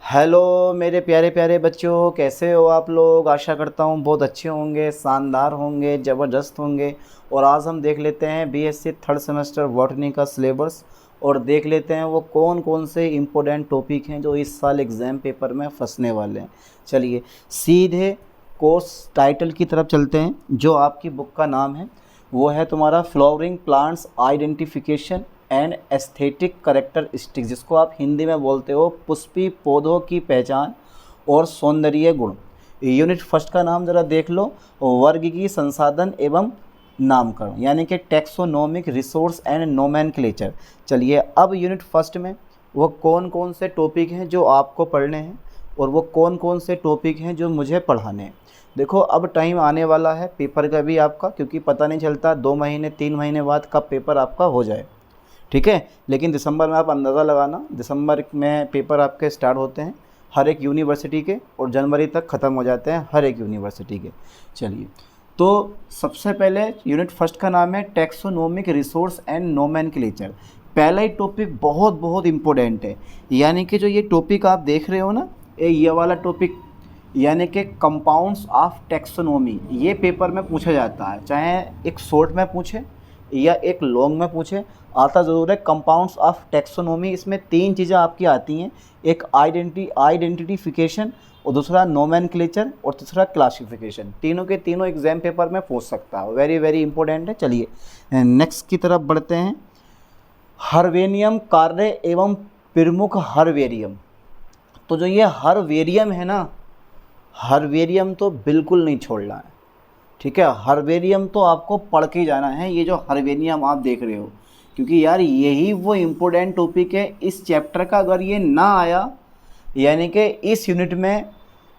Hello मेरे प्यारे प्यारे बच्चों, कैसे हो आप लोग। आशा करता हूँ बहुत अच्छे होंगे, शानदार होंगे, ज़बरदस्त होंगे। और आज हम देख लेते हैं बीएससी थर्ड सेमेस्टर बॉटनी का सिलेबस और देख लेते हैं वो कौन कौन से इम्पोर्टेंट टॉपिक हैं जो इस साल एग्ज़ाम पेपर में फंसने वाले हैं। चलिए सीधे कोर्स टाइटल की तरफ चलते हैं। जो आपकी बुक का नाम है वो है तुम्हारा flowering plants identification and aesthetic characteristics, जिसको आप हिंदी में बोलते हो पुष्पी पौधों की पहचान और सौंदर्य गुण। यूनिट फर्स्ट का नाम ज़रा देख लो, वर्गीकी संसाधन एवं नामकरण, यानी कि टेक्सोनोमिक रिसोर्स एंड नोमेनक्लेचर। चलिए अब यूनिट फर्स्ट में वो कौन कौन से टॉपिक हैं जो आपको पढ़ने हैं और वो कौन कौन से टॉपिक हैं जो मुझे पढ़ाने हैं। देखो अब टाइम आने वाला है पेपर का भी आपका, क्योंकि पता नहीं चलता 2 महीने 3 महीने बाद कब पेपर आपका हो जाए, ठीक है। लेकिन दिसंबर में आप अंदाज़ा लगाना, दिसंबर में पेपर आपके स्टार्ट होते हैं हर एक यूनिवर्सिटी के और जनवरी तक ख़त्म हो जाते हैं हर एक यूनिवर्सिटी के। चलिए तो सबसे पहले यूनिट फर्स्ट का नाम है टेक्सोनोमिक रिसोर्स एंड नोमेनक्लेचर। पहला ही टॉपिक बहुत बहुत इम्पोर्टेंट है, यानी कि जो ये टॉपिक आप देख रहे हो ना, ये वाला टॉपिक यानी कि कंपाउंड्स ऑफ टेक्सोनोमी, ये पेपर में पूछा जाता है। चाहे एक शॉर्ट में पूछे या एक लॉन्ग में पूछे, आता ज़रूर है कंपाउंड्स ऑफ टेक्सोनोमी। इसमें 3 चीज़ें आपकी आती हैं, एक आइडेंटिफिकेशन और दूसरा नोमेनक्लेचर और तीसरा क्लासिफिकेशन। तीनों के तीनों एग्जाम पेपर में पूछ सकता है, वेरी वेरी इंपॉर्टेंट है। चलिए नेक्स्ट की तरफ बढ़ते हैं। हर्बेनियम कार्य एवं प्रमुख हर्बेरियम। तो जो ये हर्बेरियम है ना, हर्बेरियम तो बिल्कुल नहीं छोड़ना है, ठीक है। हर्बेरियम तो आपको पढ़ के जाना है, ये जो हर्बेरियम आप देख रहे हो, क्योंकि यार यही वो इम्पोर्टेंट टॉपिक है इस चैप्टर का। अगर ये ना आया, यानी कि इस यूनिट में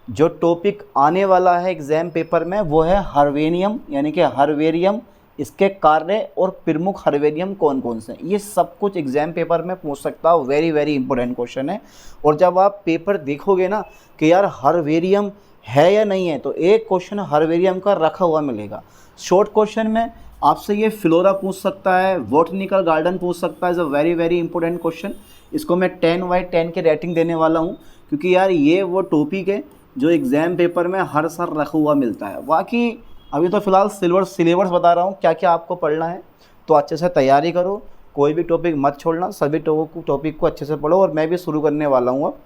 जो टॉपिक आने वाला है एग्ज़ाम पेपर में वो है हर्बेरियम, यानी कि हर्बेरियम, इसके कार्य और प्रमुख हर्बेरियम कौन कौन से, ये सब कुछ एग्ज़ाम पेपर में पूछ सकता है। वेरी वेरी इंपॉर्टेंट क्वेश्चन है। और जब आप पेपर देखोगे ना कि यार हर्बेरियम है या नहीं है, तो एक क्वेश्चन हर्बेरियम का रखा हुआ मिलेगा। शॉर्ट क्वेश्चन में आपसे ये फ्लोरा पूछ सकता है, बॉटनिकल गार्डन पूछ सकता है। Is a very very important question. इसको मैं 10/10 की रेटिंग देने वाला हूँ, क्योंकि यार ये वो टॉपिक है जो एग्ज़ाम पेपर में हर साल रखा हुआ मिलता है। बाकी अभी तो फ़िलहाल सिलेबस बता रहा हूँ क्या क्या आपको पढ़ना है, तो अच्छे से तैयारी करो, कोई भी टॉपिक मत छोड़ना, सभी टॉपिक को अच्छे से पढ़ो। और मैं भी शुरू करने वाला हूँ अब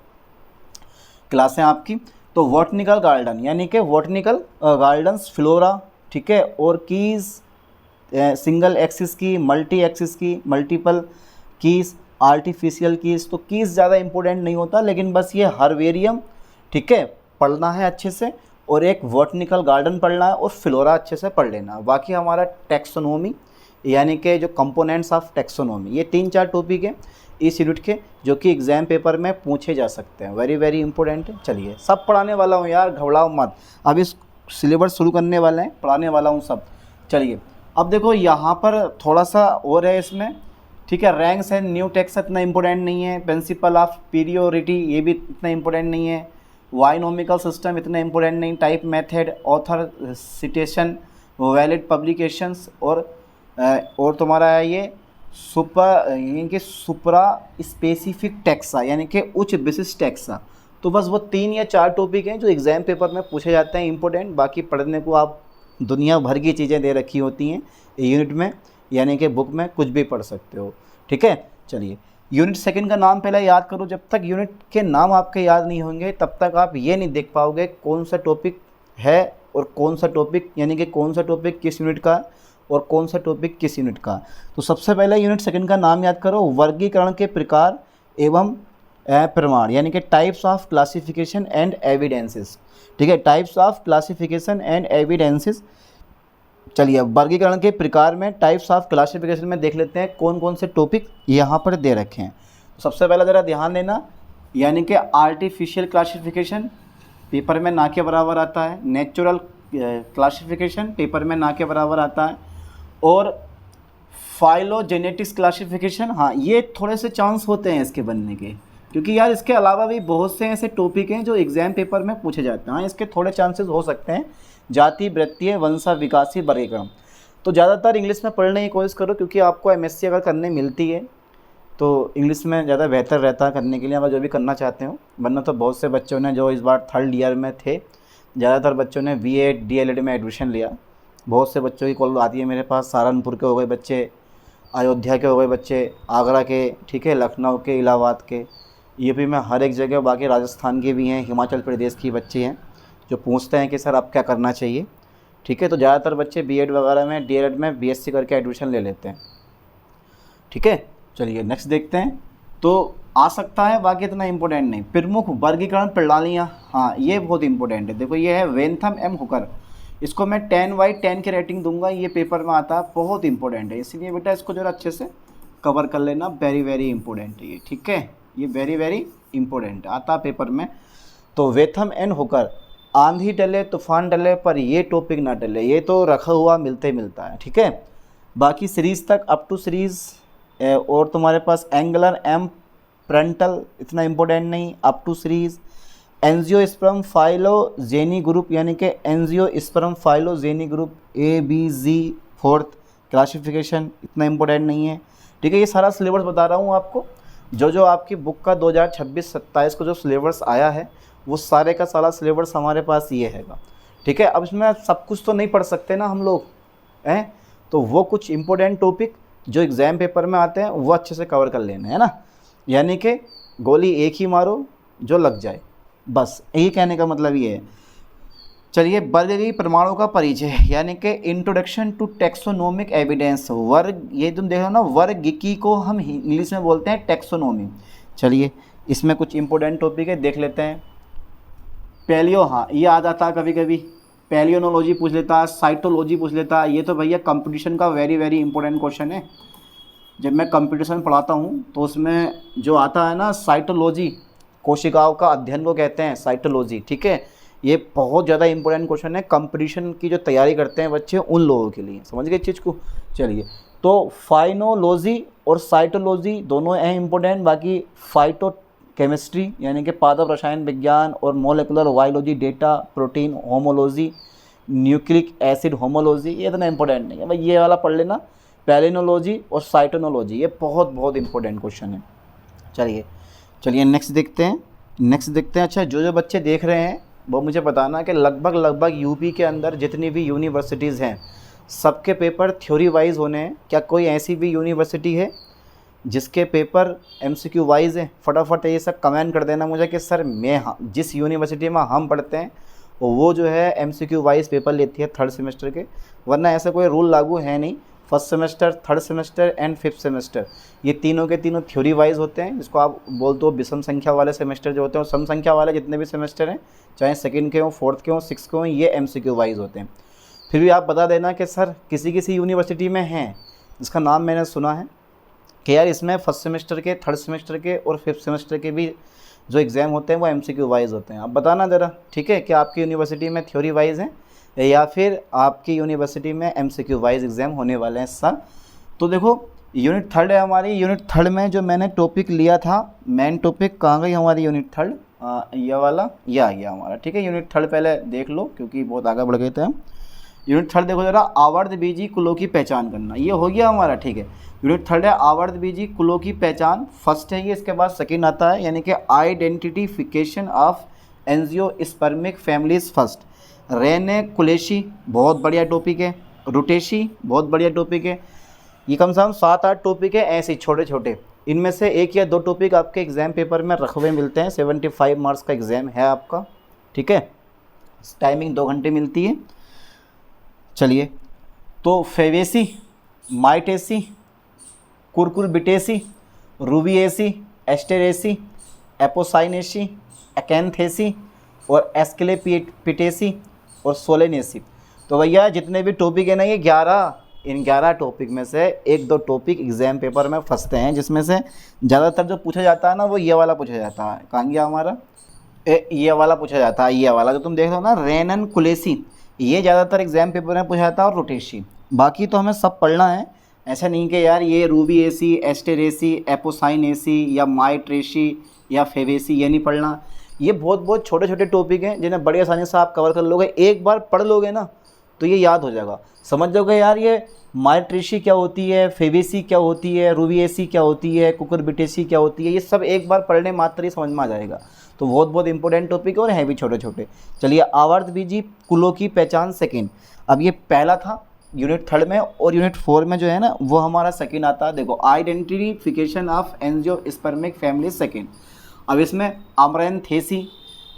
क्लासें आपकी। तो बॉटनिकल गार्डन यानी कि बॉटनिकल गार्डन्स, फ्लोरा, ठीक है, और कीज़, सिंगल एक्सिस की, मल्टी एक्सिस की, मल्टीपल कीज़, आर्टिफिशियल कीज़। तो कीज़ ज़्यादा इंपॉर्टेंट नहीं होता, लेकिन बस ये हर्बेरियम, ठीक है, पढ़ना है अच्छे से, और एक बॉटनिकल गार्डन पढ़ना है और फ्लोरा अच्छे से पढ़ लेना। बाकी हमारा टेक्सोनोमी यानी कि जो कंपोनेंट्स ऑफ टेक्सोनोमी, ये 3-4 टॉपिक हैं इस यूनिट के जो कि एग्ज़ाम पेपर में पूछे जा सकते हैं। वेरी वेरी इंपॉर्टेंट है। चलिए सब पढ़ाने वाला हूँ यार, घबराओ मत। अब इस सिलेबस शुरू करने वाले हैं, पढ़ाने वाला हूँ सब। चलिए अब देखो यहाँ पर थोड़ा सा और है इसमें, ठीक है। रैंक्स एंड न्यू टेक्स्ट इतना इंपॉर्टेंट नहीं है। प्रिंसिपल ऑफ पीरियोडिटी ये भी इतना इंपॉर्टेंट नहीं है। बाइनोमिकल सिस्टम इतना इंपॉर्टेंट नहीं। Type method, author citation, valid publications, और तुम्हारा है ये सुपरा स्पेसिफिक टैक्सा, यानी कि उच्च विशिष्ट टैक्सा। तो बस वो 3 या 4 टॉपिक हैं जो एग्ज़ाम पेपर में पूछे जाते हैं इंपॉर्टेंट। बाकी पढ़ने को आप दुनिया भर की चीज़ें दे रखी होती हैं यूनिट में, यानी कि बुक में कुछ भी पढ़ सकते हो, ठीक है। चलिए यूनिट सेकंड का नाम पहले याद करो। जब तक यूनिट के नाम आपके याद नहीं होंगे तब तक आप ये नहीं देख पाओगे कौन सा टॉपिक है और कौन सा टॉपिक, यानी कि कौन सा टॉपिक किस यूनिट का और कौन सा टॉपिक किस यूनिट का। तो सबसे पहले यूनिट सेकंड का नाम याद करो, वर्गीकरण के प्रकार एवं प्रमाण, यानी कि types of classification and evidences, ठीक है, types of classification and evidences. चलिए अब वर्गीकरण के प्रकार में, टाइप्स ऑफ क्लासिफिकेशन में देख लेते हैं कौन कौन से टॉपिक यहाँ पर दे रखे हैं। तो सबसे पहले ज़रा ध्यान देना, यानी कि आर्टिफिशियल क्लासिफिकेशन पेपर में ना के बराबर आता है। नेचुरल क्लासिफिकेशन पेपर में ना के बराबर आता है। और फाइलोजेनेटिक्स क्लासिफिकेशन, हाँ ये थोड़े से चांस होते हैं इसके बनने के, क्योंकि यार इसके अलावा भी बहुत से ऐसे टॉपिक हैं जो एग्ज़ाम पेपर में पूछे जाते हैं। हाँ इसके थोड़े चांसेस हो सकते हैं। जाति, वृत्तीय, वंशा विकासी वर्गीकरण, तो ज़्यादातर इंग्लिश में पढ़ने की कोशिश करो, क्योंकि आपको एमएससी अगर करने मिलती है तो इंग्लिश में ज़्यादा बेहतर रहता है करने के लिए, अगर जो भी करना चाहते हो। वरना तो बहुत से बच्चों ने जो इस बार 3rd ईयर में थे, ज़्यादातर बच्चों ने B.Ed D.El.Ed में एडमिशन लिया। बहुत से बच्चों की कॉल आती है मेरे पास, सहारनपुर के हो गए बच्चे, अयोध्या के हो गए बच्चे, आगरा के, ठीक है, लखनऊ के, इलाहाबाद के, यूपी में हर एक जगह, बाकी राजस्थान के भी हैं, हिमाचल प्रदेश की बच्चे हैं जो पूछते हैं कि सर अब क्या करना चाहिए, ठीक है। तो ज़्यादातर बच्चे B.Ed वगैरह में, D.El.Ed में BSc करके एडमिशन ले लेते हैं, ठीक है। चलिए नेक्स्ट देखते हैं। तो आ सकता है, बाकी इतना इंपॉर्टेंट नहीं। प्रमुख वर्गीकरण प्रणालियाँ, हाँ ये बहुत इंपॉर्टेंट है। देखो ये है वेंथम एम हुकर, इसको मैं 10/10 की रेटिंग दूंगा, ये पेपर में आता है, बहुत इंपॉर्टेंट है, इसलिए बेटा इसको जरा अच्छे से कवर कर लेना, वेरी वेरी इंपॉर्टेंट है ये, ठीक है। ये वेरी वेरी इंपॉर्टेंट आता है पेपर में। तो वेंथम एन हुकर, आंधी डले तूफान डले पर ये टॉपिक ना डले, ये तो रखा हुआ मिलते मिलता है, ठीक है। बाकी सीरीज़ तक अप टू सीरीज़, और तुम्हारे पास एंगुलर एम फ्रंटल इतना इम्पोर्टेंट नहीं, up to series. Angiosperm phylogeny group, यानी कि angiosperm phylogeny group ABG 4th classification इतना इम्पोर्टेंट नहीं है, ठीक है। ये सारा सिलेबस बता रहा हूँ आपको, जो आपकी बुक का 2026-27 को जो सिलेबस आया है वो सारे का सारा सिलेबस हमारे पास ये हैगा, ठीक है। अब इसमें सब कुछ तो नहीं पढ़ सकते ना हम लोग हैं, तो वो कुछ इम्पोर्टेंट टॉपिक जो एग्ज़ाम पेपर में आते हैं वो अच्छे से कवर कर लेना है ना, यानी कि गोली एक ही मारो जो लग जाए, बस यही कहने का मतलब ये है। चलिए, वर्गीय प्रमाणों का परिचय, यानी कि इंट्रोडक्शन टू टेक्सोनोमिक एविडेंस। वर्ग, ये तुम देख रहे हो ना, वर्गीकी को हम इंग्लिश में बोलते हैं टेक्सोनोमी। चलिए इसमें कुछ इंपॉर्टेंट टॉपिक है, देख लेते हैं। पैलियो, हाँ ये आ जाता है कभी कभी, पैलियोनोलॉजी पूछ लेता है, साइटोलॉजी पूछ लेता है, ये तो भैया कंपटीशन का वेरी वेरी इंपॉर्टेंट क्वेश्चन है। जब मैं कंपटीशन पढ़ाता हूँ तो उसमें जो आता है ना साइटोलॉजी, कोशिकाओं का अध्ययन को कहते हैं साइटोलॉजी, ठीक है। ये बहुत ज़्यादा इंपॉर्टेंट क्वेश्चन है, कंपटीशन की जो तैयारी करते हैं बच्चे उन लोगों के लिए, समझ गए चीज़ को। चलिए, तो फाइनोलॉजी और साइटोलॉजी दोनों हैं इंपॉर्टेंट। बाकी फाइटो केमिस्ट्री, यानी कि पादप रसायन विज्ञान, और molecular biology, data protein homology, nucleic acid homology, ये इतना इंपॉर्टेंट नहीं है भाई, ये वाला पढ़ लेना। पैलिनोलॉजी और साइटोनोलॉजी ये बहुत बहुत इंपॉर्टेंट क्वेश्चन है। चलिए नेक्स्ट देखते हैं। अच्छा, जो बच्चे देख रहे हैं वो मुझे बताना कि लगभग यूपी के अंदर जितनी भी यूनिवर्सिटीज़ हैं सबके पेपर थ्योरी वाइज होने हैं। क्या कोई ऐसी भी यूनिवर्सिटी है जिसके पेपर MCQ वाइज है? फटाफट ये सब कमेंट कर देना मुझे कि सर जिस यूनिवर्सिटी में हम पढ़ते हैं वो जो है MCQ वाइज पेपर लेती है 3rd सेमेस्टर के, वरना ऐसा कोई रूल लागू है नहीं। 1st semester, 3rd semester and 5th semester, ये तीनों के तीनों थ्योरी वाइज होते हैं, जिसको आप बोलते हो विषम संख्या वाले सेमेस्टर जो होते हैं, और सम संख्या वाले जितने भी सेमेस्टर हैं, चाहे 2nd के हों, 4th के हों, 6th के हों, ये MCQ वाइज होते हैं। फिर भी आप बता देना कि सर किसी यूनिवर्सिटी में हैं जिसका नाम मैंने सुना है कि यार इसमें 1st सेमेस्टर के, 3rd सेमेस्टर के और 5th सेमेस्टर के भी जो एग्ज़ाम होते हैं वो MCQ वाइज होते हैं। आप बताना ज़रा, ठीक है, कि आपकी यूनिवर्सिटी में थ्योरी वाइज हैं या फिर आपकी यूनिवर्सिटी में MCQ वाइज एग्ज़ाम होने वाले हैं इस साल। तो देखो यूनिट 3rd है हमारी। यूनिट 3rd में जो मैंने टॉपिक लिया था, मेन टॉपिक कहाँ गई हमारी यूनिट 3rd, ये वाला, ये आ गया हमारा, ठीक है। यूनिट 3rd पहले देख लो क्योंकि बहुत आगे बढ़ गए थे हम। यूनिट 3rd देखो ज़रा, आवर्तबीजी कुलों की पहचान करना, ये हो गया हमारा, ठीक है। यूनिट 3rd है आवर्तबीजी कुलों की पहचान, फर्स्ट है ये। इसके बाद सेकंड आता है, यानी कि identification of angiospermic families first. Ranunculaceae बहुत बढ़िया टॉपिक है, रुटेशी बहुत बढ़िया टॉपिक है। ये कम से कम 7-8 टॉपिक है ऐसे छोटे छोटे, इनमें से 1 या 2 टॉपिक आपके एग्ज़ाम पेपर में रखे हुए मिलते हैं। 75 मार्क्स का एग्ज़ाम है आपका, ठीक है। टाइमिंग 2 घंटे मिलती है। चलिए, तो फेवेसी, माइटेसी, कुरकुरबिटेसी, रूबिएसी, एस्टेरेसी, एपोसाइनेसी, एकैंथेसी और एस्क्लेपिटेसी और सोलेनेसी। तो भैया जितने भी टॉपिक है ना, ये 11 टॉपिक में से 1-2 टॉपिक एग्ज़ाम पेपर में फंसते हैं, जिसमें से ज़्यादातर जो पूछा जाता है ना वो ये वाला पूछा जाता है। कहाँ गया हमारा, ये वाला पूछा जाता है, ये वाला जो तुम देख रहे हो ना, रेननकुलेसी, ये ज़्यादातर एग्ज़ाम पेपर में पूछा जाता है, और रोटेशी। बाकी तो हमें सब पढ़ना है, ऐसा नहीं कि यार ये रूबिएसी, एस्टेरेसी, एपोसाइनेसी या माइट्रेसी या फेवेसी ये नहीं पढ़ना। ये बहुत छोटे छोटे टॉपिक हैं जिन्हें बड़ी आसानी से आप कवर कर लोगे। एक बार पढ़ लोगे ना तो ये याद हो जाएगा, समझ जाओगे यार ये माइट्रेसी क्या होती है, फेवेसी क्या होती है, रूबिएसी क्या होती है, कुकुरबिटेसी क्या होती है, ये सब एक बार पढ़ने मात्र ही समझ में आ जाएगा। तो बहुत बहुत इंपॉर्टेंट टॉपिक है और हैं भी छोटे छोटे। चलिए, आवर्त बीजी कुलों की पहचान सेकेंड। अब ये पहला था यूनिट 3 में, और यूनिट 4 में जो है ना वो हमारा सेकेंड आता है। देखो, identification of angiospermic family second. अब इसमें अमरेंथेसी,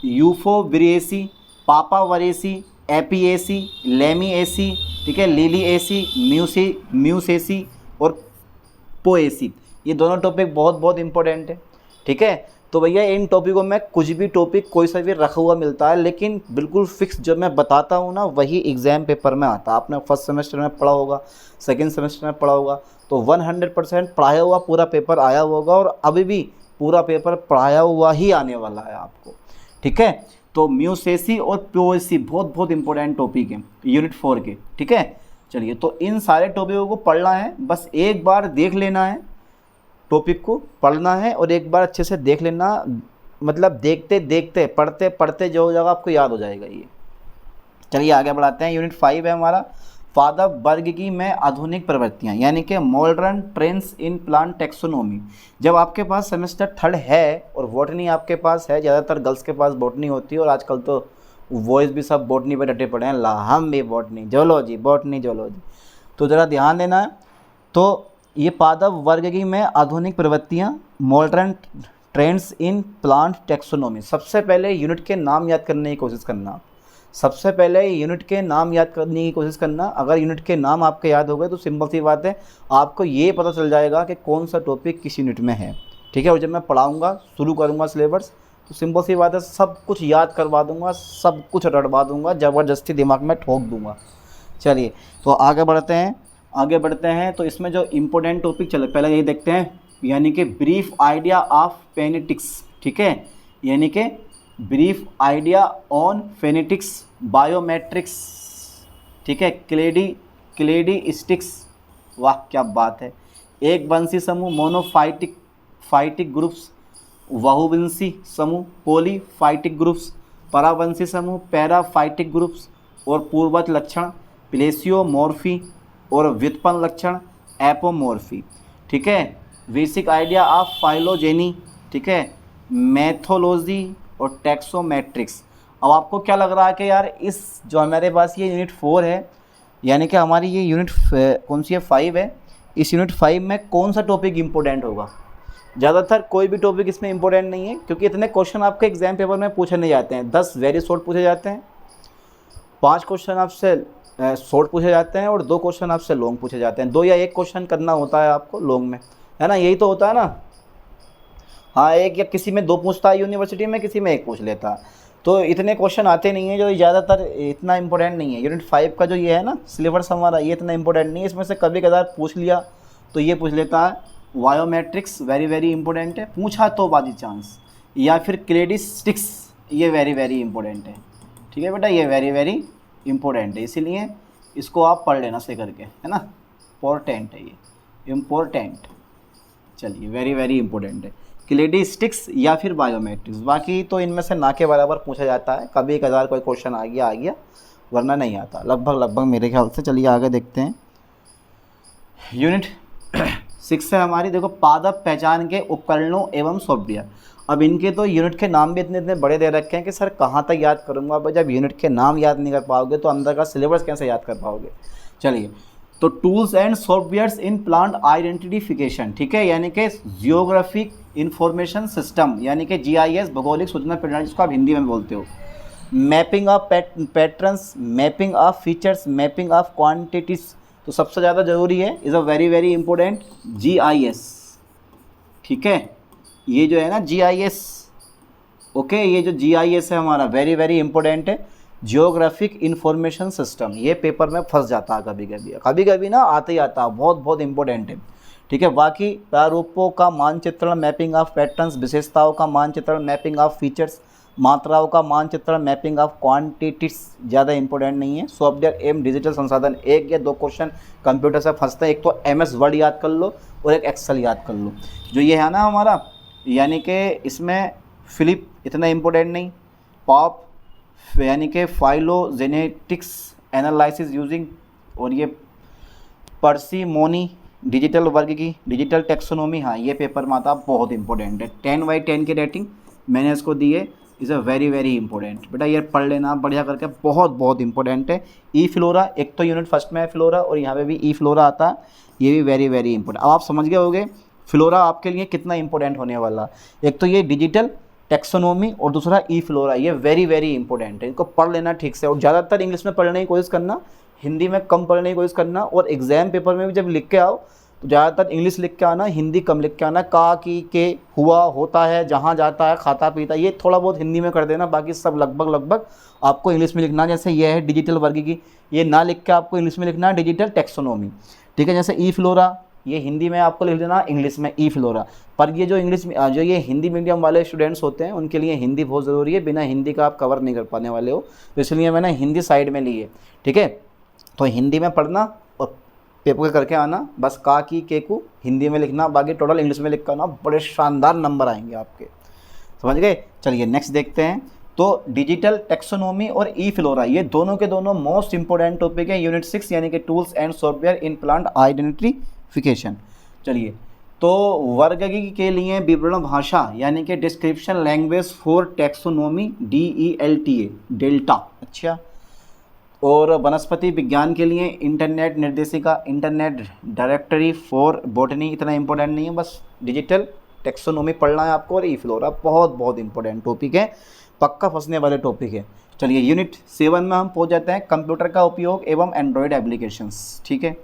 यूफोबिरिएसी, पापावरेसी, एपिएसी, लेमिएसी, ठीक है, लिलिएसी, म्यूसेसी और पोएसी, ये दोनों टॉपिक बहुत बहुत इंपॉर्टेंट है। ठीक है, तो भैया इन टॉपिकों में कुछ भी टॉपिक कोई सा भी रखा हुआ मिलता है, लेकिन बिल्कुल फिक्स जो मैं बताता हूँ ना वही एग्ज़ाम पेपर में आता है। आपने फर्स्ट सेमेस्टर में पढ़ा होगा, सेकंड सेमेस्टर में पढ़ा होगा, तो 100% पढ़ाया हुआ पूरा पेपर आया होगा, और अभी भी पूरा पेपर पढ़ाया हुआ ही आने वाला है आपको। ठीक है, तो म्यूसेसी और पोएसी बहुत बहुत इंपॉर्टेंट टॉपिक है यूनिट 4 के। ठीक है, चलिए, तो इन सारे टॉपिकों को पढ़ना है, बस एक बार देख लेना है, टॉपिक को पढ़ना है और एक बार अच्छे से देख लेना, मतलब देखते देखते पढ़ते पढ़ते जो हो जाएगा आपको याद हो जाएगा ये। चलिए आगे बढ़ाते हैं। यूनिट 5 है हमारा पादप वर्ग की में आधुनिक प्रवृत्तियाँ, यानी कि modern trends in plant taxonomy. जब आपके पास सेमेस्टर 3 है और बॉटनी आपके पास है, ज़्यादातर गर्ल्स के पास बॉटनी होती है, और आजकल तो बॉयज़ भी सब बॉटनी पे डटे पड़े हैं, ला हम भी बॉटनी, जोलॉजी, बॉटनी, जोलॉजी। तो ज़रा ध्यान देना है। तो ये पादप वर्ग की में आधुनिक प्रवृत्तियाँ, modern trends in plant taxonomy. सबसे पहले यूनिट के नाम याद करने की कोशिश करना। सबसे पहले यूनिट के नाम याद करने की कोशिश करना। अगर यूनिट के नाम आपके याद हो गए तो सिंपल सी बात है, आपको ये पता चल जाएगा कि कौन सा टॉपिक किस यूनिट में है। ठीक है, और जब मैं पढ़ाऊँगा, शुरू करूँगा सिलेबस, तो सिंपल सी बात है, सब कुछ याद करवा दूँगा, सब कुछ रटवा दूँगा, ज़बरदस्ती दिमाग में ठोक दूँगा। चलिए, तो आगे बढ़ते हैं। तो इसमें जो इम्पोर्टेंट टॉपिक चले, पहले यही देखते हैं, यानी कि ब्रीफ आइडिया ऑफ फेनेटिक्स। ठीक है, यानी कि brief idea on phonetics, biometrics. ठीक है, क्लेडी स्टिक्स, वाह क्या बात है। एक वंशी समूह, मोनोफाइटिक ग्रुप्स, बहुवंशी समूह, पॉलीफाइटिक ग्रुप्स, परावंशी समूह, पैराफाइटिक ग्रुप्स, और पूर्वज लक्षण, प्लेसियोमॉर्फी, और व्युत्पन्न लक्षण, एपोमॉर्फी। ठीक है, बेसिक आइडिया ऑफ फाइलोजेनी। ठीक है, मैथोलॉजी और टैक्सोमेट्रिक्स। अब आपको क्या लग रहा है कि यार इस जो हमारे पास ये यूनिट 4 है, यानी कि हमारी ये यूनिट कौन सी है, 5 है, इस यूनिट 5 में कौन सा टॉपिक इंपॉर्टेंट होगा? ज़्यादातर कोई भी टॉपिक इसमें इंपॉर्टेंट नहीं है, क्योंकि इतने क्वेश्चन आपके एग्जाम पेपर में पूछे नहीं जाते हैं। 10 वेरी शॉर्ट पूछे जाते हैं, 5 क्वेश्चन आपसे शॉर्ट पूछे जाते हैं, और 2 क्वेश्चन आपसे लॉन्ग पूछे जाते हैं। 2 या 1 क्वेश्चन करना होता है आपको लॉन्ग में, है ना, यही तो होता है ना। हाँ, एक या किसी में 2 पूछता है यूनिवर्सिटी में, किसी में 1 पूछ लेता है, तो इतने क्वेश्चन आते नहीं है, जो ज़्यादातर इतना इंपॉर्टेंट नहीं है। यूनिट 5 का जो ये है ना सिलेबस हमारा, ये इतना इंपॉर्टेंट नहीं है। इसमें से कभी कभार पूछ लिया तो ये पूछ लेता है, बायोमेट्रिक्स वेरी वेरी इंपॉर्टेंट है, पूछा तो बाजी चांस, या फिर क्लेडिस्टिक्स, ये वेरी वेरी इंपॉर्टेंट है। ठीक है बेटा, ये वेरी वेरी इंपॉर्टेंट है, इसीलिए इसको आप पढ़ लेना से करके, है ना, इम्पोर्टेंट है ये, इम्पोर्टेंट। चलिए, वेरी वेरी इंपॉर्टेंट है, क्लेडिस्टिक्स या फिर बायोमेट्रिक्स। बाकी तो इनमें से ना के बराबर पूछा जाता है, कभी कभार कोई क्वेश्चन आ गया, वरना नहीं आता, लगभग मेरे ख्याल से। चलिए आगे देखते हैं। यूनिट 6 है हमारी, देखो, पादप पहचान के उपकरणों एवं सॉफ्टवेयर। अब इनके तो यूनिट के नाम भी इतने बड़े दे रखे हैं कि सर कहाँ तक याद करूँगा। अब जब यूनिट के नाम याद नहीं कर पाओगे तो अंदर का सिलेबस कैसे याद कर पाओगे। चलिए, तो tools and softwares in plant identification. ठीक है, यानी कि जियोग्राफिक इंफॉर्मेशन सिस्टम, यानी कि GIS, भौगोलिक सूचना प्रणाली, जिसको आप हिंदी में बोलते हो। Mapping of patterns, mapping of features, mapping of quantities. तो सबसे ज़्यादा ज़रूरी है, is a very very important, GIS। ठीक है, ये जो है ना GIS, ओके, ये जो GIS है हमारा वेरी वेरी इंपॉर्टेंट है, जियोग्राफिक इंफॉर्मेशन सिस्टम। ये पेपर में फंस जाता है कभी कभी ना, आते ही आता है, बहुत बहुत इंपॉर्टेंट है। ठीक है, बाकी प्रारूपों का मानचित्रण, मैपिंग ऑफ पैटर्न्स, विशेषताओं का मानचित्रण, मैपिंग ऑफ फीचर्स, मात्राओं का मानचित्रण, मैपिंग ऑफ क्वांटिटीज ज़्यादा इंपॉर्टेंट नहीं है। सॉफ्टवेयर एवं डिजिटल संसाधन, 1 या 2 क्वेश्चन कंप्यूटर से फंसते हैं, एक तो MS वर्ड याद कर लो और एक एक्सेल याद कर लो। जो ये है ना हमारा, यानी कि इसमें फिलिप इतना इंपॉर्टेंट नहीं, पॉप यानी कि फाइलोजेनेटिक्स एनालिसिस यूजिंग, और ये पर्सिमोनी, डिजिटल वर्ग की, डिजिटल टेक्सोनोमी, हाँ ये पेपर में आता, बहुत इंपॉर्टेंट है। 10/10 की रेटिंग मैंने इसको दी है, is a very very important. बेटा ये पढ़ लेना बढ़िया करके, बहुत बहुत इंपॉर्टेंट है। ई फ्लोरा, एक तो यूनिट फर्स्ट में है फ्लोरा, और यहाँ पे भी ई फ्लोरा आता है, ये भी वेरी वेरी इंपॉर्टेंट। अब आप समझ गए होंगे फ्लोरा आपके लिए कितना इंपॉर्टेंट होने वाला। एक तो ये डिजिटल टेक्सोनोमी और दूसरा ई फ्लोरा, ये वेरी वेरी इंपॉर्टेंट है, इनको पढ़ लेना ठीक से। और ज़्यादातर इंग्लिश में पढ़ने की कोशिश करना, हिंदी में कम पढ़ने की कोशिश करना। और एग्जाम पेपर में भी जब लिख के आओ तो ज़्यादातर इंग्लिश लिख के आना, हिंदी कम लिख के आना। का, की, के, हुआ, होता है, जहाँ जाता है, खाता पीता, ये थोड़ा बहुत हिंदी में कर देना, बाकी सब लगभग आपको इंग्लिश में लिखना। जैसे ये है डिजिटल वर्ग की, ये ना लिख के आपको इंग्लिश में लिखना है डिजिटल टेक्सोनोमी, ठीक है। जैसे ई फ्लोरा, ये हिंदी में आपको लिख देना, इंग्लिश में ई फ्लोरा। पर ये जो इंग्लिश में, जो ये हिंदी मीडियम वाले स्टूडेंट्स होते हैं उनके लिए हिंदी बहुत ज़रूरी है, बिना हिंदी का आप कवर नहीं कर पाने वाले हो, तो इसलिए मैंने हिंदी साइड में ली है, ठीक है। तो हिंदी में पढ़ना और पेपर करके आना, बस का, की, के को हिंदी में लिखना, बाकी टोटल इंग्लिश में लिख कर आना, बड़े शानदार नंबर आएंगे आपके, समझ गए। चलिए नेक्स्ट देखते हैं। तो डिजिटल टेक्सोनोमी और ई फ्लोरा, ये दोनों के दोनों मोस्ट इंपॉर्टेंट टॉपिक है यूनिट 6 यानी कि tools and software in plant identification. चलिए, तो वर्गीकरण के लिए विवरण भाषा यानी कि description language for taxonomy, DELTA, delta, अच्छा। और वनस्पति विज्ञान के लिए इंटरनेट निर्देशिका, इंटरनेट डायरेक्टरी फॉर बॉटनी, इतना इंपॉर्टेंट नहीं है, बस डिजिटल टेक्सोनोमी पढ़ना है आपको। और ई फ्लोरा बहुत बहुत इंपॉर्टेंट टॉपिक है, पक्का फंसने वाले टॉपिक है। चलिए यूनिट 7 में हम पहुंच जाते हैं, कंप्यूटर का उपयोग एवं एंड्रॉयड एप्लीकेशंस, ठीक है।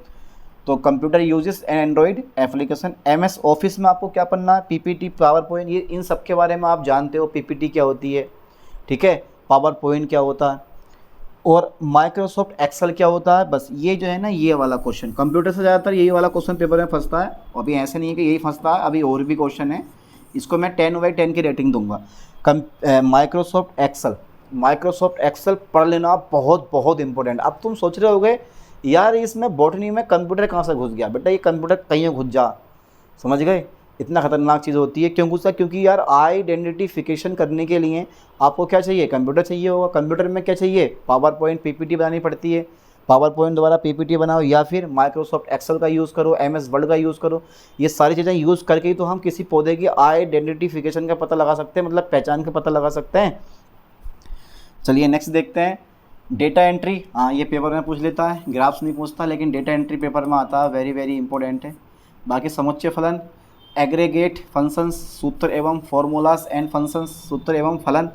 तो computer uses and Android application, MS office में आपको क्या पढ़ना है, PPT, पावर पॉइंट, ये इन सब के बारे में आप जानते हो। PPT क्या होती है, ठीक है, पावर पॉइंट क्या होता है, और माइक्रोसॉफ्ट एक्सेल क्या होता है। बस ये जो है ना, ये वाला क्वेश्चन कंप्यूटर से ज़्यादातर यही वाला क्वेश्चन पेपर में फंसता है। अभी ऐसे नहीं है कि यही फंसता है, अभी और भी क्वेश्चन है, इसको मैं 10/10 की रेटिंग दूंगा। माइक्रोसॉफ्ट एक्सेल पढ़ लेना, बहुत बहुत इंपॉर्टेंट। अब तुम सोच रहे होगे यार इसमें बॉटनी में कंप्यूटर कहाँ से घुस गया। बेटा ये कंप्यूटर कहीं घुस जा, समझ गए, इतना खतरनाक चीज़ होती है। क्यों घुसा, क्योंकि यार आइडेंटिफिकेशन करने के लिए आपको क्या चाहिए, कंप्यूटर चाहिए होगा। कंप्यूटर में क्या चाहिए, पावर पॉइंट, PPT बनानी पड़ती है, पावर पॉइंट द्वारा PPT बनाओ, या फिर माइक्रोसॉफ्ट एक्सेल का यूज़ करो, MS वर्ड का यूज़ करो। ये सारी चीज़ें यूज़ करके ही तो हम किसी पौधे की आइडेंटिफिकेशन का पता लगा सकते हैं, मतलब पहचान का पता लगा सकते हैं। चलिए नेक्स्ट देखते हैं, डेटा एंट्री। हाँ ये पेपर में पूछ लेता है, ग्राफ्स नहीं पूछता, लेकिन डेटा एंट्री पेपर में आता है, वेरी वेरी इंपॉर्टेंट है। बाकी समुच्चय फलन, एग्रीगेट फंक्शंस, सूत्र एवं फॉर्मूलाज एंड फंक्शंस, सूत्र एवं फलन,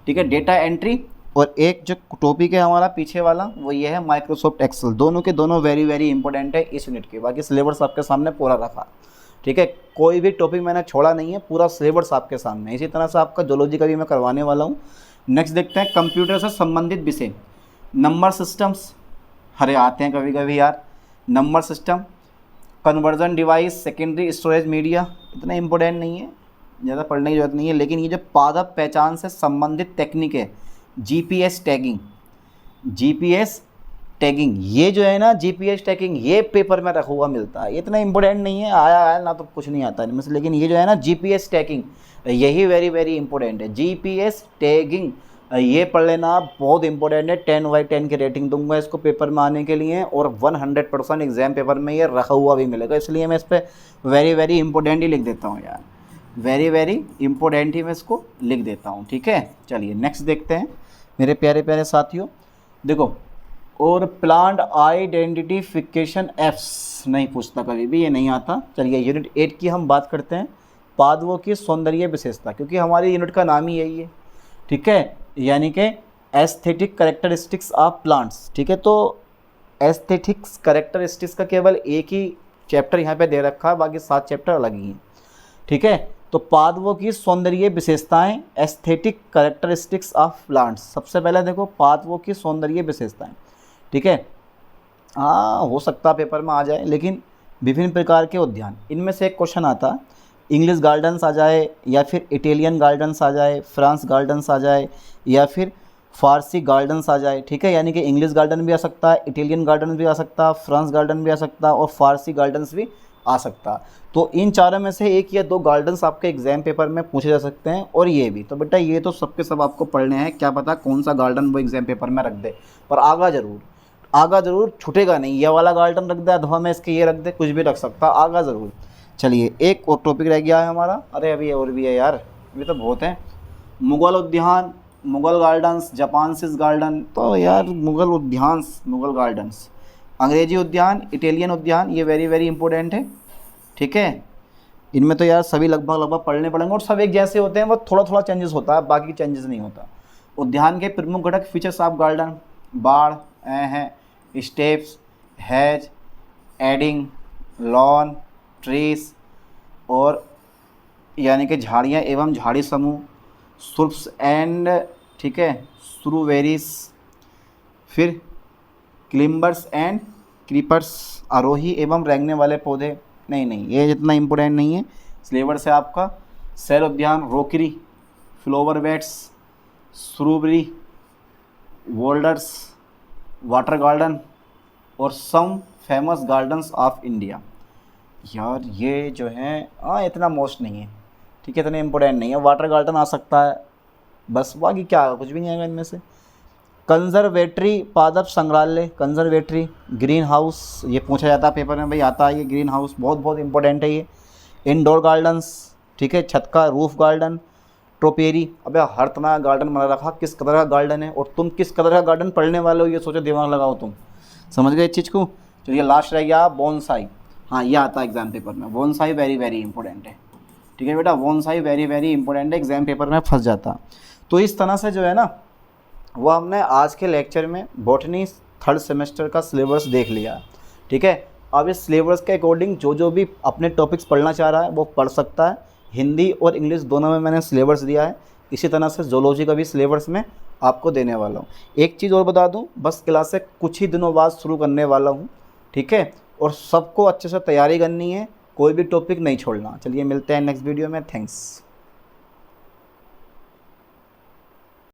ठीक है, डेटा एंट्री। और एक जो टॉपिक है हमारा पीछे वाला, वो ये है माइक्रोसॉफ्ट एक्सेल। दोनों के दोनों वेरी वेरी इंपॉर्टेंट है इस यूनिट के। बाकी सिलेबस आपके सामने पूरा रखा, ठीक है, कोई भी टॉपिक मैंने छोड़ा नहीं है, पूरा सिलेबस आपके सामने। इसी तरह से आपका जोलॉजी का भी मैं करवाने वाला हूँ। नेक्स्ट देखते हैं, कंप्यूटर से संबंधित विषय, नंबर सिस्टम्स, अरे आते हैं कभी कभी यार, number system, conversion device, secondary storage media, इतना इंपॉर्टेंट नहीं है, ज़्यादा पढ़ने की जरूरत नहीं है। लेकिन ये जो पादप पहचान से संबंधित टेक्निक है, GPS टैगिंग, ये जो है ना, GPS टैगिंग, ये पेपर में रखा हुआ मिलता है, इतना इंपॉर्टेंट नहीं है, आया ना तो कुछ नहीं आता इनमें से। लेकिन ये जो है ना GPS टैगिंग, यही वेरी वेरी इंपॉर्टेंट है। GPS टैगिंग ये पढ़ लेना, बहुत इंपॉर्टेंट है। 10/10 की रेटिंग दूंगा इसको पेपर में आने के लिए, और 100% एग्जाम पेपर में ये रखा हुआ भी मिलेगा, इसलिए मैं इस पर वेरी वेरी इंपॉर्टेंट ही लिख देता हूँ यार, वेरी वेरी इंपॉर्टेंट ही मैं इसको लिख देता हूँ, ठीक है। चलिए नेक्स्ट देखते हैं मेरे प्यारे प्यारे साथियों, देखो, और प्लांट आइडेंटिफिकेशन एप्स नहीं पूछता कभी भी, ये नहीं आता। चलिए यूनिट 8 की हम बात करते हैं, पादपों की सौंदर्य विशेषता, क्योंकि हमारी यूनिट का नाम ही यही है, ठीक है, यानी कि एस्थेटिक कैरेक्टरिस्टिक्स ऑफ प्लांट्स, ठीक है। तो एस्थेटिक्स कैरेक्टरिस्टिक्स का केवल एक ही चैप्टर यहाँ पे दे रखा है, बाकी 7 चैप्टर अलग ही हैं, ठीक है। तो पादपों की सौंदर्य विशेषताएं, एस्थेटिक कैरेक्टरिस्टिक्स ऑफ प्लांट्स। सबसे पहले देखो पादपों की सौंदर्य विशेषताएं, ठीक है। हाँ हो सकता पेपर में आ जाए, लेकिन विभिन्न प्रकार के उद्यान, इनमें से एक क्वेश्चन आता, इंग्लिश गार्डन्स आ जाए, या फिर इटालियन गार्डन्स आ जाए, फ्रांस गार्डन्स आ जाए, या फिर फारसी गार्डन्स आ जाए, ठीक है। यानी कि इंग्लिश गार्डन भी आ सकता है, इटालियन गार्डन भी आ सकता है, फ्रांस गार्डन भी आ सकता है, और फारसी गार्डन्स भी आ सकता है। तो इन चारों में से एक या दो गार्डन्स आपके एग्जाम पेपर में पूछे जा सकते हैं, और ये भी। तो बेटा ये तो सबके सब आपको पढ़ने हैं, क्या पता कौन सा गार्डन वो एग्जाम पेपर में रख दे, पर आगा जरूर। आगा ज़रूर, छूटेगा नहीं। ये वाला गार्डन रख दे अथवा में इसके ये रख दे, कुछ भी रख सकता, आगा ज़रूर। चलिए एक और टॉपिक रह गया है हमारा। अरे अभी और भी है यार, ये तो बहुत है। मुग़ल उद्यान, मुग़ल गार्डन्स, जापानसीज गार्डन, तो यार मुग़ल उद्यान, मुग़ल गार्डन्स, अंग्रेजी उद्यान, इटालियन उद्यान, ये वेरी वेरी इंपॉर्टेंट है, ठीक है। इनमें तो यार सभी लगभग लगभग पढ़ने पड़ेंगे और सब एक जैसे होते हैं, वो थोड़ा थोड़ा चेंजेस होता है, बाकी चेंजेस नहीं होता। उद्यान के प्रमुख घटक फीचर्स ऑफ गार्डन, बाड़ हैं, steps, has, adding, lawn, trees और यानी कि झाड़ियाँ एवं झाड़ी समूह, सुर्प्स एंड, ठीक है, स्ट्रूवेरीज, फिर क्लिम्बर्स एंड क्रीपर्स, आरोही एवं रेंगने वाले पौधे। नहीं ये जितना इम्पोर्टेंट नहीं है, सिलेबस है आपका। सैर उद्यान, rockery, flower beds, strawberry, boulders, water garden और some famous gardens of India. यार ये जो है इतना मोस्ट नहीं है, ठीक है, इतना इम्पोर्टेंट नहीं है। वाटर गार्डन आ सकता है बस, बाकी क्या कुछ भी नहीं आएगा इनमें से। कंजर्वेटरी, पादप संग्रहालय, कंजर्वेटरी, ग्रीन हाउस, ये पूछा जाता है पेपर में भाई, आता है ये ग्रीन हाउस, बहुत बहुत इंपॉर्टेंट है ये। इंडोर गार्डन्स, ठीक है, छत का रूफ गार्डन, ट्रोपेरी। अबे हर तरह का गार्डन बना रखा, किस कदर का गार्डन है और तुम किस कदर का गार्डन पढ़ने वाले हो, ये सोचो, दिमाग लगाओ तुम, समझ गए इस चीज़ को। चलिए लास्ट रह गया बोनसाई। हाँ ये आता है एग्जाम पेपर में, बोनसाई वेरी वेरी इंपॉर्टेंट है, ठीक है बेटा, बोनसाई वेरी वेरी इंपॉर्टेंट है, एग्जाम पेपर में फंस जाता। तो इस तरह से जो है ना, वो हमने आज के लेक्चर में बॉटनी थर्ड सेमेस्टर का सिलेबस देख लिया, ठीक है। अब इस सिलेबस के अकॉर्डिंग जो भी अपने टॉपिक्स पढ़ना चाह रहा है वो पढ़ सकता है। हिंदी और इंग्लिश दोनों में मैंने सिलेबस दिया है, इसी तरह से जोलॉजी का भी सिलेबस मैं आपको देने वाला हूँ। एक चीज़ और बता दूँ, बस क्लासें कुछ ही दिनों बाद शुरू करने वाला हूँ, ठीक है, और सबको अच्छे से तैयारी करनी है, कोई भी टॉपिक नहीं छोड़ना। चलिए मिलते हैं नेक्स्ट वीडियो में, थैंक्स।